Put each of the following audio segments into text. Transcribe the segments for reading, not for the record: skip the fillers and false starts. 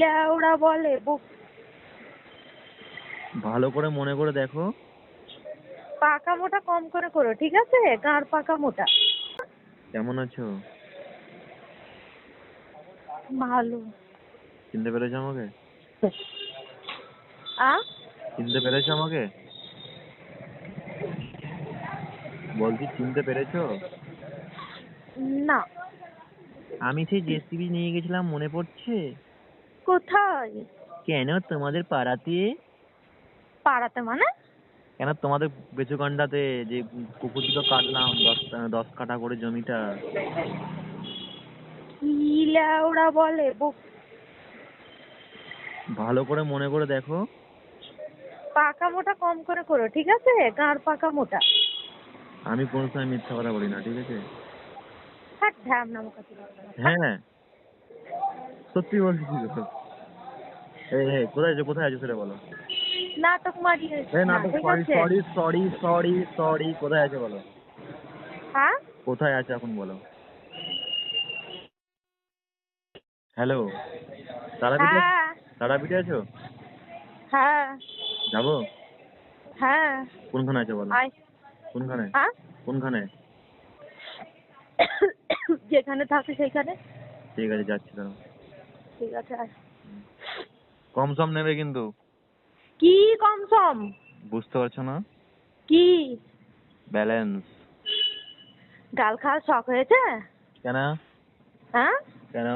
ল্যাওড়া বলে ভালো করে মনে করে দেখো। পাকা মোটা কম করে করো, ঠিক আছে? গাঁড় পাকা মোটা। কেমন আছো? ভালো। চিনতে পেরেছো আমাকে? আ চিনতে পেরেছো আমাকে? বলছি চিনতে পেরেছো? না। আমি সেই জেসিবি নিয়ে গেছিলাম, মনে পড়ছে? কোথায়? কেন তোমাদের পাড়াতে? পাড়াতে মানে? কেন তোমাদের বেচুকান্ডাতে যে পুকুর দুটো কাটলাম, 10 কাঠা করে জমিটা। কি ল্যাওড়া বলে ভালো করে মনে করে দেখো। পাকা মোটা কম করে করো, ঠিক আছে? গাঁড় পাকা মোটা। আমি কোনো সময় মিথ্যা কথা বলি না, ঠিক আছে? হাট ঢ্যাম না মুখে। হ্যাঁ, সত্যি বলছি তো। এই এই, কোথায় আছো কোথায় আছো সেটা বলো। নাটক মারিয়েছি এই না, নাটক, ঠিক সরি আছে? সরি সরি সরি সরি, কোথায় আছো বলো। হ্যাঁ কোথায় আছো এখন বলো। হ্যালো, তারাপীঠে? হ্যাঁ তারাপীঠে আছো? হ্যাঁ যাবো? হ্যাঁ কোনখানে আছো বলো। আয়। কোনখানে? হ্যাঁ কোনখানে? যেখানে থাকে সেইখানে। ঠিক আছে, যাচ্ছি দাঁড়াও। ঠিক আছে আয়। কম সম নেবে কিন্তু। কি কম সম? বুঝতে পারছো না? কি ব্যালেন্স। গাল খাওয়ার শখ হয়েছে? কেন? হ্যাঁ কেন?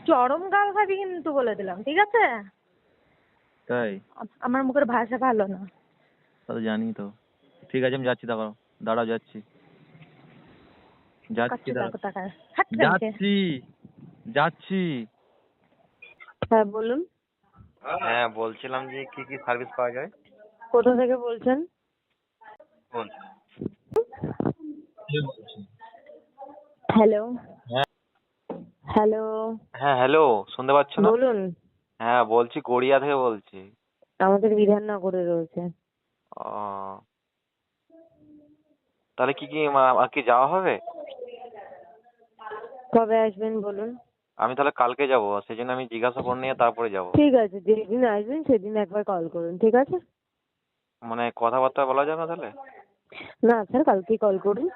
চরম গাল খাবি কিন্তু, বলে দিলাম, ঠিক আছে? তাই? আমার মুখের ভাষা ভালো না। তা তো জানি তো। ঠিক আছে, আমি যাচ্ছি, দাঁড়াও দাঁড়াও, যাচ্ছি যাচ্ছি, দাঁড়াও যাচ্ছি যাচ্ছি। হ্যাঁ বলুন। হ্যাঁ, বলছিলাম যে কি কি সার্ভিস পাওয়া যায়? কোথা থেকে বলছেন? বলছি। হ্যালো হ্যাঁ হ্যালো হ্যাঁ, হ্যালো, শুনতে পাচ্ছ না? বলুন। হ্যাঁ বলছি, গড়িয়া থেকে বলছি। আমাদের বিধাননগরে রয়েছে। ও, তাহলে কি কি কি যাওয়া হবে? কবে আসবেন বলুন? আমি তাহলে কালকে যাব, সেই জন্য আমি জিজ্ঞাসা করে নিয়ে তারপরে যাব। ঠিক আছে, যেদিন আসবেন সেদিন একবার কল করুন, ঠিক আছে? মানে কথাবার্তা বলা যাবে না তাহলে? না স্যার, কালকে কল করুন।